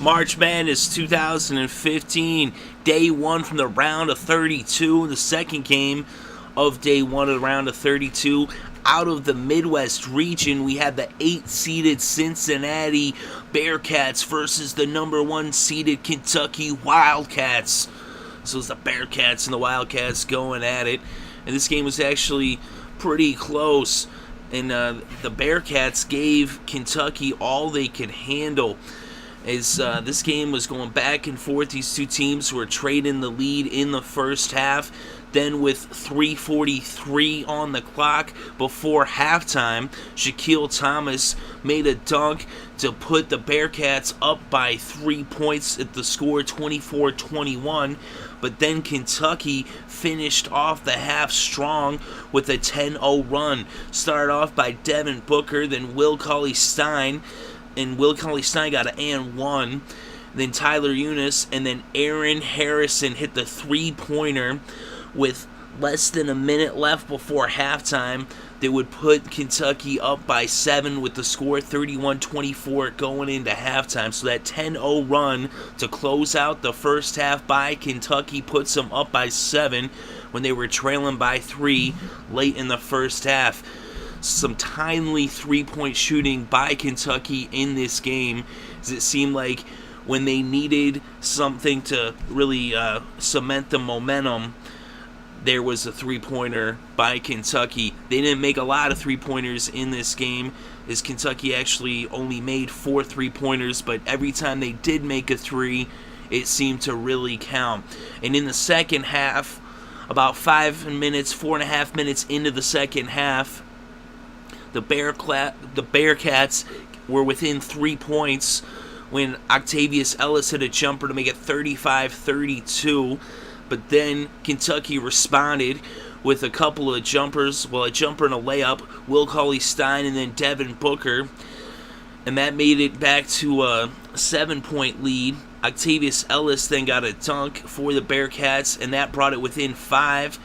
March Madness 2015, day one from the round of 32, the second game of day one of the round of 32. Out of the Midwest region, we had the 8-seeded Cincinnati Bearcats versus the number 1-seeded Kentucky Wildcats. So it's the Bearcats and the Wildcats going at it. And this game was actually pretty close. And the Bearcats gave Kentucky all they could handle. As this game was going back and forth, these two teams were trading the lead in the first half. Then with 3:43 on the clock before halftime, Shaquille Thomas made a dunk to put the Bearcats up by 3 points at the score 24-21. But then Kentucky finished off the half strong with a 10-0 run. Started off by Devin Booker, then Willie Cauley-Stein. And Willie Cauley-Stein got an and one. Then Tyler Eunice and then Aaron Harrison hit the three-pointer with less than a minute left before halftime. They would put Kentucky up by 7 with the score 31-24 going into halftime. So that 10-0 run to close out the first half by Kentucky puts them up by 7 when they were trailing by 3 late in the first half. Some timely three-point shooting by Kentucky in this game, as it seemed like when they needed something to really cement the momentum, there was a three-pointer by Kentucky. They didn't make a lot of three-pointers in this game, as Kentucky actually only made 4 three-pointers, but every time they did make a three, it seemed to really count. And in the second half, about 4.5 minutes into the second half, the Bearcats were within 3 points when Octavius Ellis hit a jumper to make it 35-32. But then Kentucky responded with a couple of jumpers, a jumper and a layup, Willie Cauley-Stein and then Devin Booker. And that made it back to a 7-point lead. Octavius Ellis then got a dunk for the Bearcats, and that brought it within 5.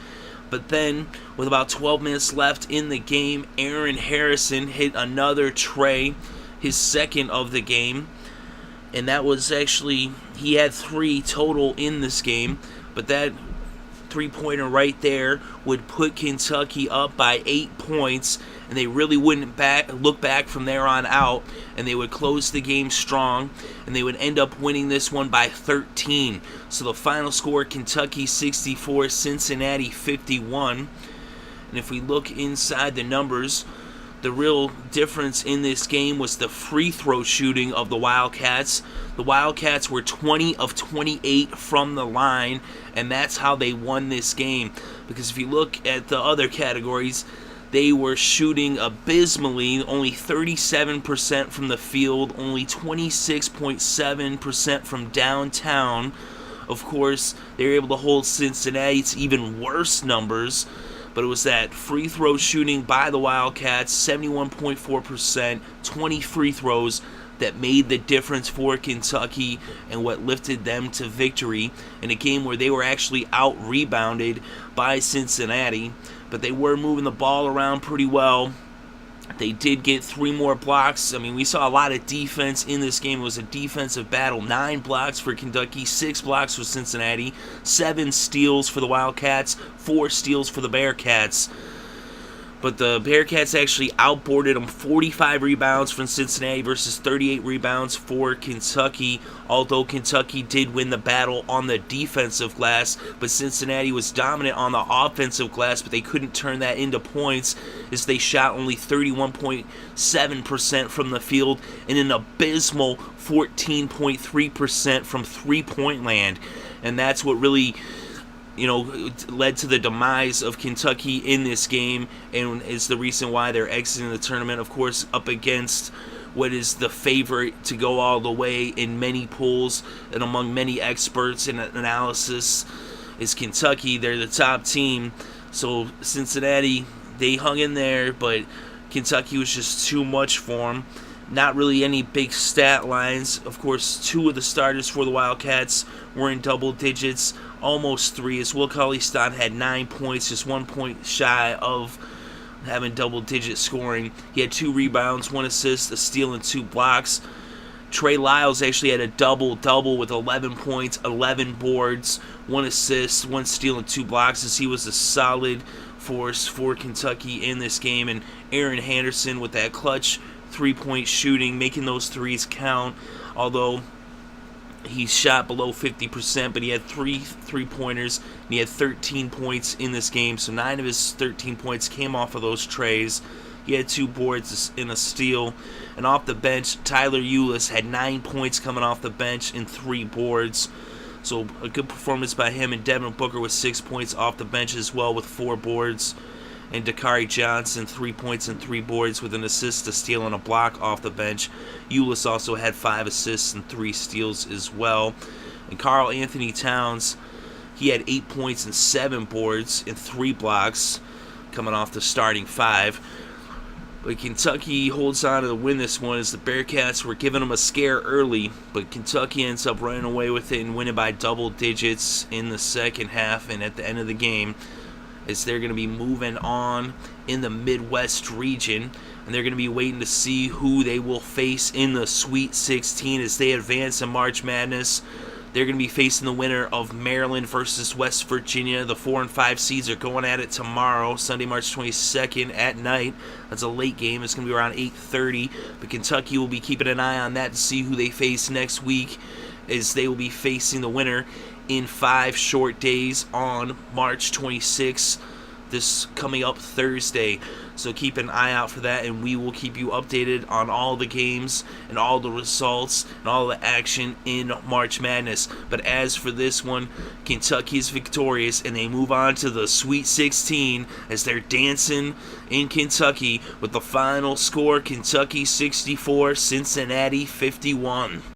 But then, with about 12 minutes left in the game, Aaron Harrison hit another tray, his second of the game. And that was actually, he had 3 total in this game. But that three-pointer right there would put Kentucky up by 8 points. And they really wouldn't look back from there on out. And they would close the game strong. And they would end up winning this one by 13. So the final score, Kentucky 64, Cincinnati 51. And if we look inside the numbers, the real difference in this game was the free throw shooting of the Wildcats. The Wildcats were 20 of 28 from the line. And that's how they won this game. Because if you look at the other categories, they were shooting abysmally, only 37% from the field, only 26.7% from downtown. Of course, they were able to hold Cincinnati to even worse numbers, but it was that free throw shooting by the Wildcats, 71.4%, 20 free throws, that made the difference for Kentucky and what lifted them to victory in a game where they were actually out-rebounded by Cincinnati. But they were moving the ball around pretty well. They did get 3 more blocks. I mean, we saw a lot of defense in this game. It was a defensive battle. 9 blocks for Kentucky, 6 blocks for Cincinnati, 7 steals for the Wildcats, 4 steals for the Bearcats. But the Bearcats actually outboarded them, 45 rebounds from Cincinnati versus 38 rebounds for Kentucky. Although Kentucky did win the battle on the defensive glass, but Cincinnati was dominant on the offensive glass, but they couldn't turn that into points as they shot only 31.7% from the field and an abysmal 14.3% from three-point land. And that's what really led to the demise of Kentucky in this game, and is the reason why they're exiting the tournament. Of course, up against what is the favorite to go all the way in many polls and among many experts in analysis is Kentucky. They're the top team. So Cincinnati, they hung in there, but Kentucky was just too much for them. Not really any big stat lines. Of course, 2 of the starters for the Wildcats were in double digits, almost 3, as Willie Cauley-Stein had 9 points, just 1 point shy of having double-digit scoring. He had 2 rebounds, 1 assist, a steal, and 2 blocks. Trey Lyles actually had a double-double with 11 points, 11 boards, 1 assist, 1 steal, and 2 blocks, as he was a solid force for Kentucky in this game. And Aaron Henderson with that clutch three-point shooting, making those threes count, although he shot below 50%, but he had 3 3-pointers, and he had 13 points in this game, so 9 of his 13 points came off of those trays. He had 2 boards and a steal. And off the bench, Tyler Ulis had 9 points coming off the bench and 3 boards. So a good performance by him. And Devin Booker with 6 points off the bench as well with 4 boards. And Dakari Johnson, 3 points and 3 boards with an assist, a steal, and a block off the bench. Ulis also had 5 assists and 3 steals as well. And Karl-Anthony Towns, he had 8 points and 7 boards and 3 blocks coming off the starting 5. But Kentucky holds on to win this one, as the Bearcats were giving them a scare early, but Kentucky ends up running away with it and winning by double digits in the second half and at the end of the game, as they're going to be moving on in the Midwest region, and they're going to be waiting to see who they will face in the Sweet 16 as they advance in March Madness. They're going to be facing the winner of Maryland versus West Virginia. The 4 and 5 seeds are going at it tomorrow, Sunday, March 22nd at night. That's a late game. It's going to be around 8:30. But Kentucky will be keeping an eye on that to see who they face next week, as they will be facing the winner in 5 short days on March 26th, this coming up Thursday. So keep an eye out for that, and we will keep you updated on all the games and all the results and all the action in March Madness. But as for this one, Kentucky is victorious, and they move on to the Sweet 16 as they're dancing in Kentucky with the final score: Kentucky 64, Cincinnati 51.